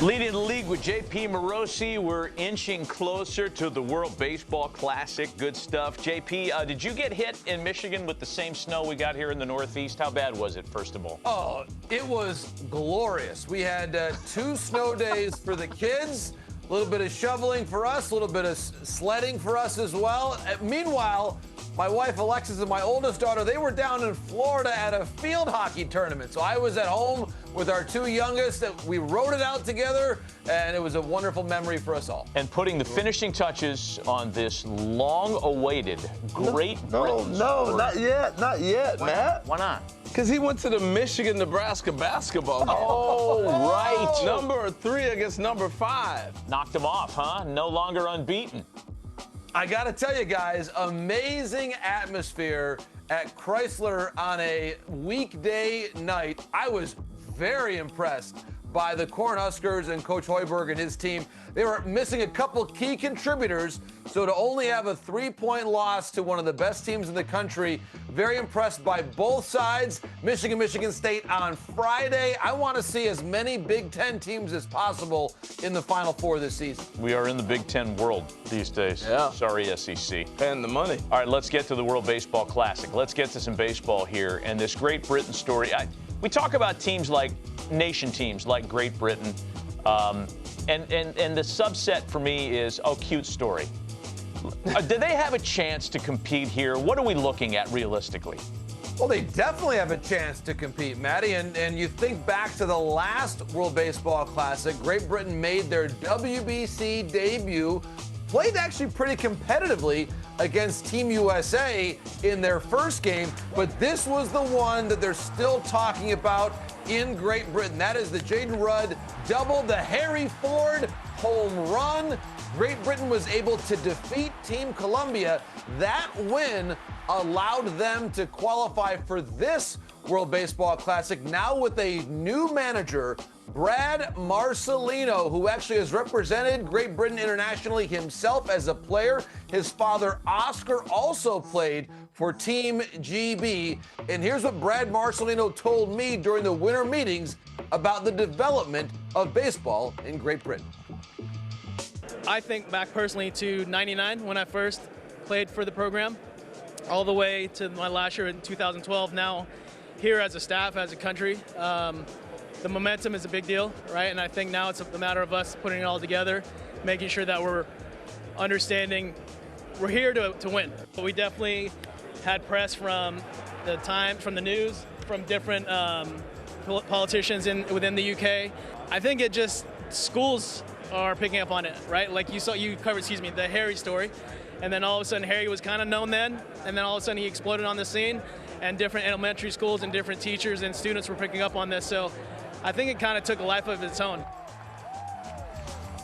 Leading the league with JP Morosi, we're inching closer to the World Baseball Classic. Good stuff. JP, did you get hit in Michigan with the same snow we got here in the Northeast? How bad was it, first of all? Oh, it was glorious. We had 2 snow days for the kids, a little bit of shoveling for us, a little bit of sledding for us as well. Meanwhile, my wife Alexis and my oldest daughter, they were down in Florida at a field hockey tournament. So I was at home with our 2 youngest. We rode it out together, and it was a wonderful memory for us all. And putting the finishing touches on this long-awaited Great Britain. No, not yet, Matt. Why not? Because he went to the Michigan-Nebraska basketball game. Oh, right. Number 3 against number 5. Knocked him off, huh? No longer unbeaten. I got to tell you guys, amazing atmosphere at Chrysler on a weekday night. I was very impressed by the Cornhuskers and Coach Hoiberg and his team. They were missing a couple key contributors, so to only have a 3-point loss to one of the best teams in the country, very impressed by both sides. Michigan State on Friday. I want to see as many Big Ten teams as possible in the Final Four this season. We are in the Big Ten world these days. Yeah. Sorry, SEC. And the money. All right, let's get to the World Baseball Classic. Let's get to some baseball here and this Great Britain story. We talk about teams like nation teams like Great Britain, and the subset for me is, oh, cute story. Do they have a chance to compete here? What are we looking at realistically? Well, they definitely have a chance to compete, Matty. And you think back to the last World Baseball Classic, Great Britain made their WBC debut, played actually pretty competitively against Team USA in their first game, but this was the one that they're still talking about in Great Britain. That is the Jaden Rudd double, the Harry Ford home run. Great Britain was able to defeat Team Colombia. That win allowed them to qualify for this World Baseball Classic, now with a new manager, Brad Marcelino, who actually has represented Great Britain internationally himself as a player. His father, Oscar, also played for Team GB. And here's what Brad Marcelino told me during the winter meetings about the development of baseball in Great Britain. I think back personally to '99 when I first played for the program, all the way to my last year in 2012. Now, here as a staff, as a country, the momentum is a big deal, right? And I think now it's a matter of us putting it all together, making sure that we're understanding we're here to win. But we definitely had press from the Times, from the news, from different politicians within the UK. I think it just, schools are picking up on it, right? Like you covered, the Harry story. And then all of a sudden Harry was kind of known then, and then all of a sudden he exploded on the scene, and different elementary schools and different teachers and students were picking up on this. So I think it kind of took a life of its own.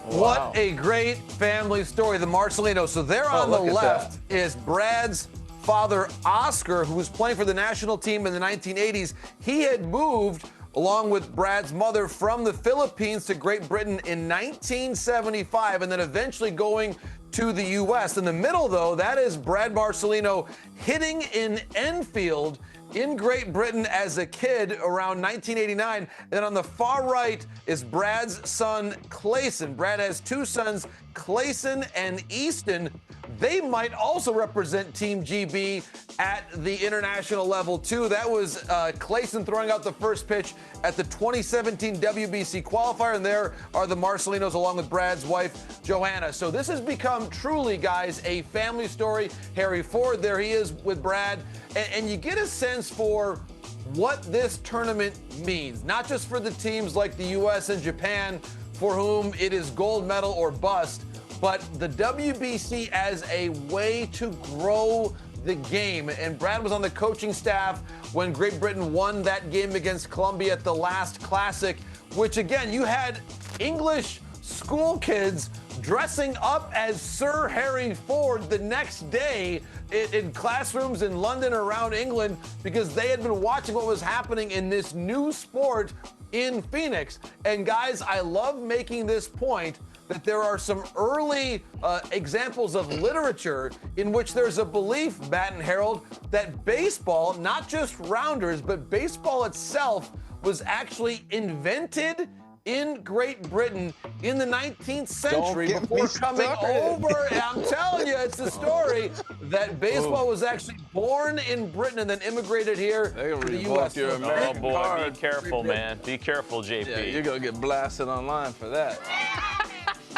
Wow. What a great family story, the Marcelino. So there on the left is Brad's father, Oscar, who was playing for the national team in the 1980s. He had moved along with Brad's mother from the Philippines to Great Britain in 1975, and then eventually going to the U.S. In the middle, though, that is Brad Marcelino hitting in Enfield in Great Britain as a kid around 1989. And then on the far right is Brad's son, Clayson. Brad has 2 sons, Clayson and Easton. They might also represent Team GB at the international level, too. That was Clayson throwing out the first pitch at the 2017 WBC qualifier, and there are the Marcelinos along with Brad's wife, Joanna. So this has become truly, guys, a family story. Harry Ford, there he is with Brad. And you get a sense for what this tournament means, not just for the teams like the U.S. and Japan, for whom it is gold medal or bust, but the WBC as a way to grow the game. And Brad was on the coaching staff when Great Britain won that game against Colombia at the last Classic, which, again, you had English school kids dressing up as Sir Harry Ford the next day in classrooms in London or around England because they had been watching what was happening in this new sport in Phoenix. And guys, I love making this point that there are some early examples of literature in which there's a belief, Matt and Harold, that baseball, not just rounders, but baseball itself was actually invented in Great Britain in the 19th century get before me coming started. over. And I'm telling you, it's the story that baseball was actually born in Britain and then immigrated here They're to the gonna U.S. revoke your Oh, American boy, card. be careful, man. Be careful, JP. Yeah, you're gonna get blasted online for that.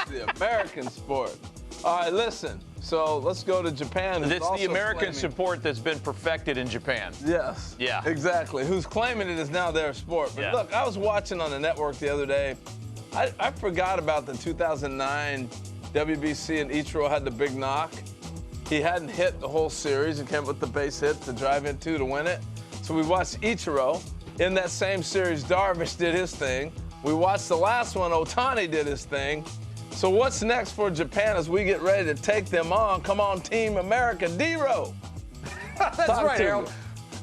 The American sport. All right, listen. So let's go to Japan. who's It's the also American claiming- support that's been perfected in Japan. Yes. Yeah. Exactly. Who's claiming it is now their sport. But Yeah. look, I was watching on the network the other day. I forgot about the 2009 WBC and Ichiro had the big knock. He hadn't hit the whole series and came up with the base hit to drive in two to win it. So we watched Ichiro. In that same series, Darvish did his thing. We watched the last one, Ohtani did his thing. So what's next for Japan as we get ready to take them on? Come on, Team America, D-Row. That's Talk right, to Harold. me.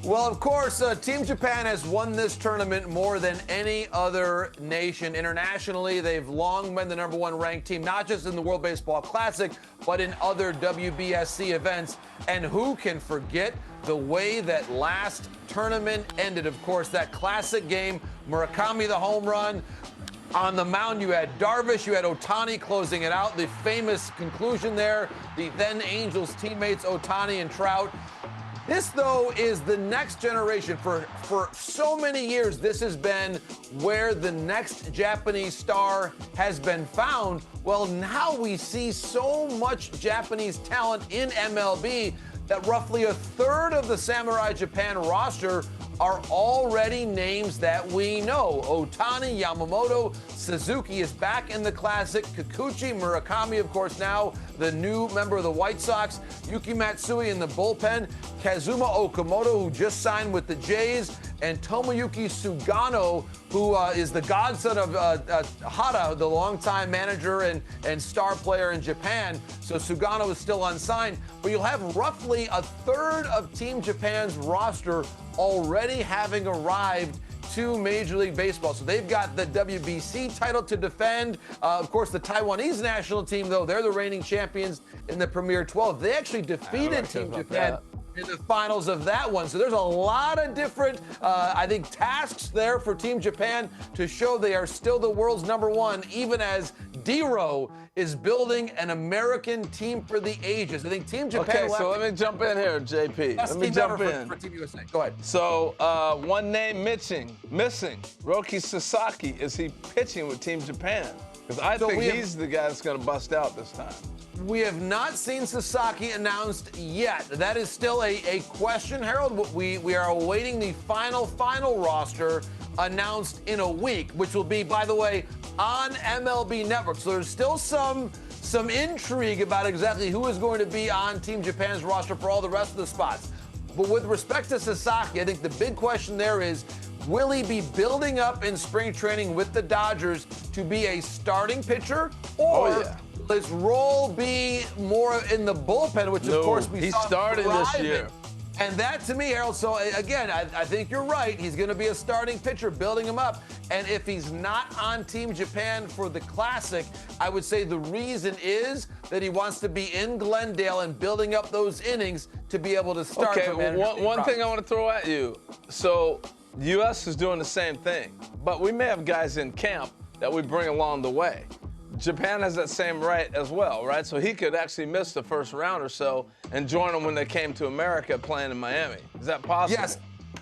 Well, of course, Team Japan has won this tournament more than any other nation. Internationally, they've long been the #1 ranked team, not just in the World Baseball Classic, but in other WBSC events. And who can forget the way that last tournament ended? Of course, that classic game, Murakami the home run. On the mound, you had Darvish, you had Ohtani closing it out. The famous conclusion there, the then Angels teammates, Ohtani and Trout. This, though, is the next generation. For so many years, this has been where the next Japanese star has been found. Well, now we see so much Japanese talent in MLB that roughly a third of the Samurai Japan roster are already names that we know. Ohtani, Yamamoto, Suzuki is back in the Classic. Kikuchi, Murakami, of course, now the new member of the White Sox. Yuki Matsui in the bullpen. Kazuma Okamoto, who just signed with the Jays. And Tomoyuki Sugano, who is the godson of Hara, the longtime manager and star player in Japan. So Sugano is still unsigned. But you'll have roughly a third of Team Japan's roster already having arrived to Major League Baseball. So they've got the WBC title to defend. Of course, the Taiwanese national team, though, they're the reigning champions in the Premier 12. They actually defeated Team Japan in the finals of that one. So there's a lot of different, I think, tasks there for Team Japan to show they are still the world's #1, even as D-Row is building an American team for the ages. I think Team Japan... Okay, so let me jump in here, JP. Let me jump in. For Team USA. Go ahead. So one name missing, Roki Sasaki. Is he pitching with Team Japan? Because I think he's the guy that's going to bust out this time. We have not seen Sasaki announced yet. That is still a question, Harold. We are awaiting the final roster announced in a week, which will be, by the way, on MLB Network. So there's still some intrigue about exactly who is going to be on Team Japan's roster for all the rest of the spots. But with respect to Sasaki, I think the big question there is, will he be building up in spring training with the Dodgers to be a starting pitcher, or will his role be more in the bullpen, which of course we saw started this year. And that, to me, Harold, so again, I think you're right. He's going to be a starting pitcher, building him up. And if he's not on Team Japan for the Classic, I would say the reason is that he wants to be in Glendale and building up those innings to be able to start. Okay, one thing I want to throw at you. So the U.S. is doing the same thing, but we may have guys in camp that we bring along the way. Japan has that same right as well, right? So he could actually miss the first round or so and join them when they came to America playing in Miami. Is that possible? Yes.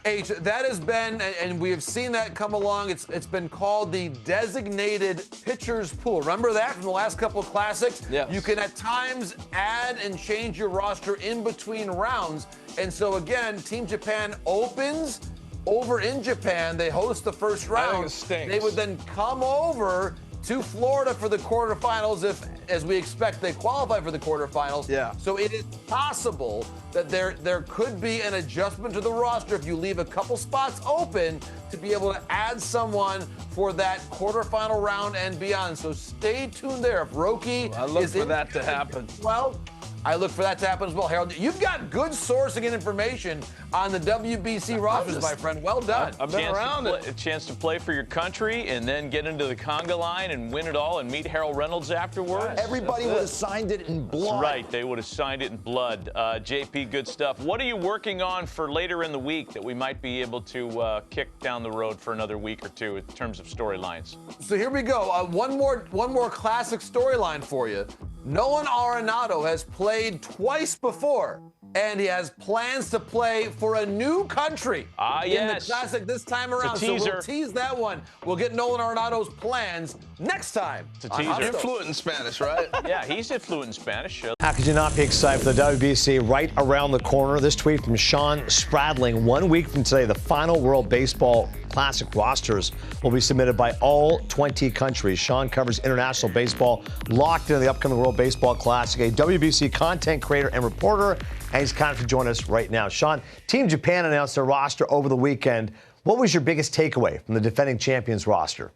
H, that has been, and we have seen that come along. It's been called the designated pitchers pool. Remember that from the last couple of Classics? Yes. You can at times add and change your roster in between rounds. And so again, Team Japan opens over in Japan. They host the first round. I think it stinks. They would then come over to Florida for the quarterfinals if, as we expect, they qualify for the quarterfinals. Yeah. So it is possible that there could be an adjustment to the roster if you leave a couple spots open to be able to add someone for that quarterfinal round and beyond. So stay tuned there. If Roki I look is for in that to happen. Well, I look for that to happen as well. Harold, you've got good sourcing and information on the WBC rosters, my friend. Well done. I've been around it. A chance to play for your country and then get into the conga line and win it all and meet Harold Reynolds afterwards. Everybody would have signed it in blood. That's right. They would have signed it in blood. JP, good stuff. What are you working on for later in the week that we might be able to kick down the road for another week or two in terms of storylines? So here we go. One more classic storyline for you. Nolan Arenado has played twice before, and he has plans to play for a new country in the Classic this time around. So we'll tease that one. We'll get Nolan Arenado's plans next time. It's a teaser. You're fluent in Spanish, right? Yeah, he's fluent in Spanish. How could you not be excited for the WBC right around the corner? This tweet from Sean Spradling. 1 week from today, the final World Baseball Classic rosters will be submitted by all 20 countries. Sean covers international baseball, locked into the upcoming World Baseball Classic, a WBC content creator and reporter, and he's kind of to join us right now. Sean, Team Japan announced their roster over the weekend. What was your biggest takeaway from the defending champions roster?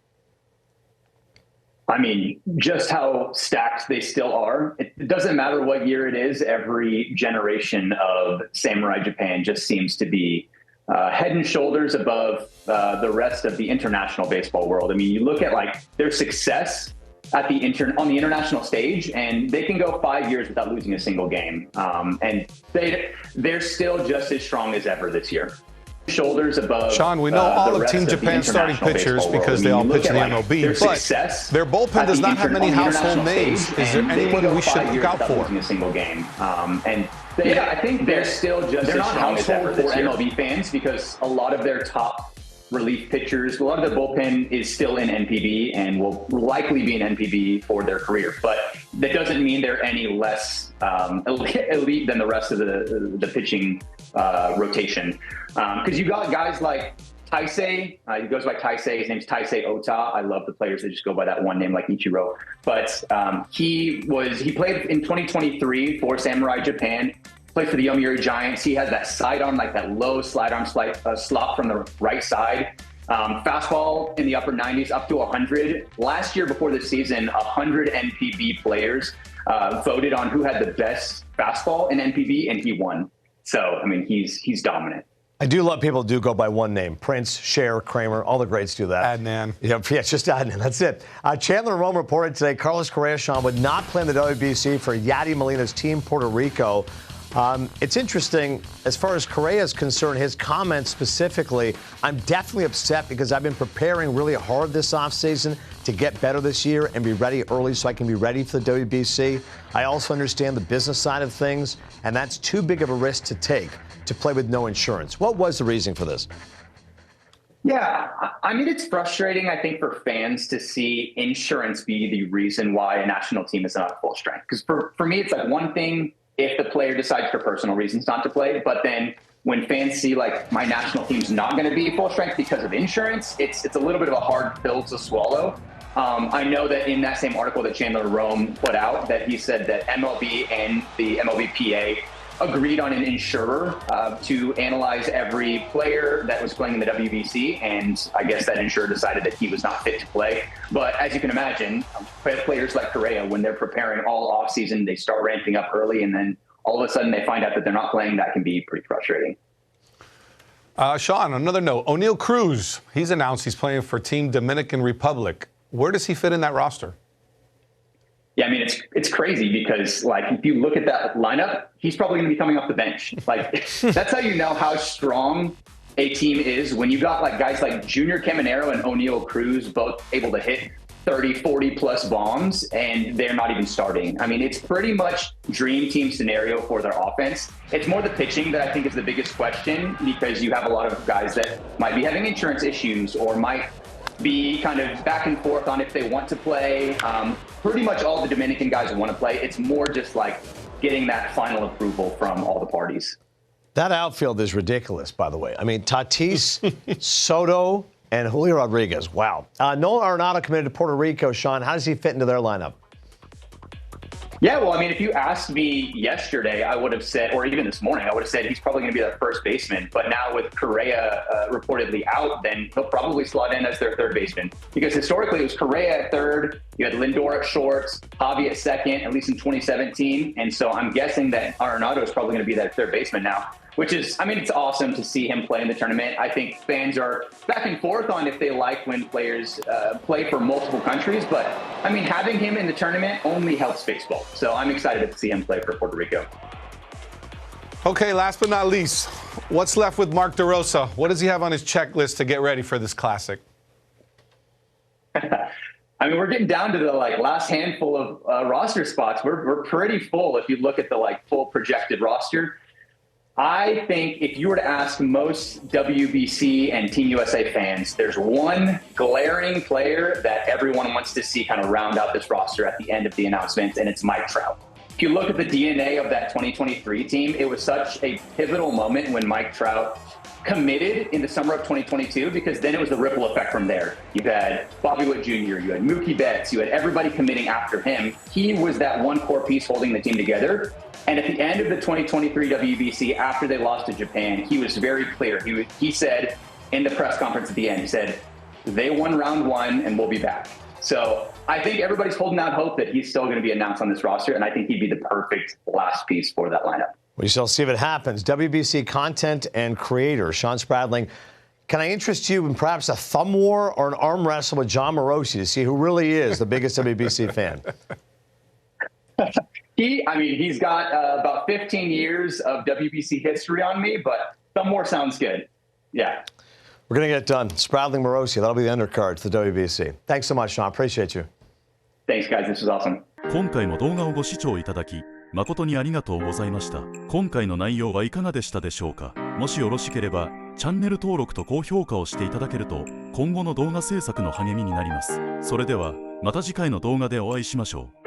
I mean, just how stacked they still are. It doesn't matter what year it is. Every generation of Samurai Japan just seems to be head and shoulders above the rest of the international baseball world. I mean, you look at like their success at the on the international stage, and they can go 5 years without losing a single game, and they're still just as strong as ever this year. Shoulders above. Sean, we know all of Team Japan's starting pitchers because they all pitch in the MLB, but their bullpen does not have many household names. Is there anyone we should look out for? A single game, and I think they're still just they're not household for MLB fans because a lot of their top relief pitchers, a lot of their bullpen is still in NPB and will likely be in NPB for their career. But that doesn't mean they're any less elite than the rest of the pitching rotation. Because you got guys like Taisei, he goes by Taisei, his name's Taisei Ota. I love the players that just go by that one name like Ichiro. But he played in 2023 for Samurai Japan, played for the Yomiuri Giants. He has that sidearm, like that low sidearm slot from the right side. Fastball in the upper 90s, up to 100. Last year before the season, 100 NPB players voted on who had the best fastball in NPB, and he won. So, I mean, he's dominant. I do love people who do go by one name. Prince, Cher, Kramer, all the greats do that. Adnan. Yeah, it's just Adnan. That's it. Chandler Rome reported today Carlos Correa, Sean, would not play in the WBC for Yadi Molina's team, Puerto Rico. It's interesting, as far as Correa is concerned, his comments specifically, I'm definitely upset because I've been preparing really hard this offseason to get better this year and be ready early so I can be ready for the WBC. I also understand the business side of things, and that's too big of a risk to take to play with no insurance. What was the reasoning for this? Yeah, I mean, it's frustrating, I think, for fans to see insurance be the reason why a national team is not at full strength. Because for me, it's like one thing if the player decides for personal reasons not to play, but then when fans see like my national team's not going to be full strength because of insurance, it's a little bit of a hard pill to swallow. I know that in that same article that Chandler Rome put out, that he said that MLB and the MLBPA agreed on an insurer to analyze every player that was playing in the WBC, and I guess that insurer decided that he was not fit to play. But as you can imagine, players like Correa, when they're preparing all offseason, they start ramping up early, and then all of a sudden they find out that they're not playing. That can be pretty frustrating. Sean, on another note, O'Neal Cruz, he's announced he's playing for Team Dominican Republic. Where does he fit in that roster? Yeah, I mean, it's crazy because, like, if you look at that lineup, he's probably going to be coming off the bench. Like, that's how you know how strong a team is when you got, like, guys like Junior Caminero and O'Neal Cruz both able to hit 30, 40-plus bombs, and they're not even starting. I mean, it's pretty much dream team scenario for their offense. It's more the pitching that I think is the biggest question because you have a lot of guys that might be having insurance issues or might be kind of back and forth on if they want to play. Pretty much all the Dominican guys want to play. It's more just like getting that final approval from all the parties. That outfield is ridiculous, by the way. I mean, Tatis, Soto, and Julio Rodriguez. Wow. Nolan Arenado committed to Puerto Rico. Sean, how does he fit into their lineup? Yeah, well, I mean, if you asked me yesterday, I would have said, or even this morning, I would have said he's probably going to be their first baseman. But now with Correa reportedly out, then he'll probably slot in as their third baseman. Because historically, it was Correa at third, you had Lindor at short, Javi at second, at least in 2017. And so I'm guessing that Arenado is probably going to be that third baseman now, which is, I mean, it's awesome to see him play in the tournament. I think fans are back and forth on if they like when players play for multiple countries. But, I mean, having him in the tournament only helps baseball. So I'm excited to see him play for Puerto Rico. Okay, last but not least, what's left with Mark DeRosa? What does he have on his checklist to get ready for this Classic? I mean, we're getting down to the last handful of roster spots. We're pretty full if you look at the full projected roster. I think if you were to ask most WBC and Team USA fans, there's one glaring player that everyone wants to see kind of round out this roster at the end of the announcement, and it's Mike Trout. If you look at the DNA of that 2023 team, it was such a pivotal moment when Mike Trout committed in the summer of 2022, because then it was the ripple effect from there. You had Bobby Witt Jr., you had Mookie Betts, you had everybody committing after him. He was that one core piece holding the team together. And at the end of the 2023 WBC, after they lost to Japan, he was very clear. He said in the press conference at the end, he said, they won round one and we'll be back. So I think everybody's holding out hope that he's still going to be announced on this roster, and I think he'd be the perfect last piece for that lineup. We shall see if it happens. WBC content and creator, Sean Spradling. Can I interest you in perhaps a thumb war or an arm wrestle with John Morosi to see who really is the biggest WBC fan? He's got about 15 years of WBC history on me, but some more sounds good. Yeah. We're going to get it done. Spradling Morosi, that'll be the undercard to the WBC. Thanks so much, Sean. Appreciate you. Thanks, guys. This was awesome. 今回も動画をご視聴いただき誠にありがとうございました。今回の内容はいかがでしたでしょうか。もしよろしければチャンネル登録と高評価をしていただけると今後の動画制作の励みになります。それではまた次回の動画でお会いしましょう。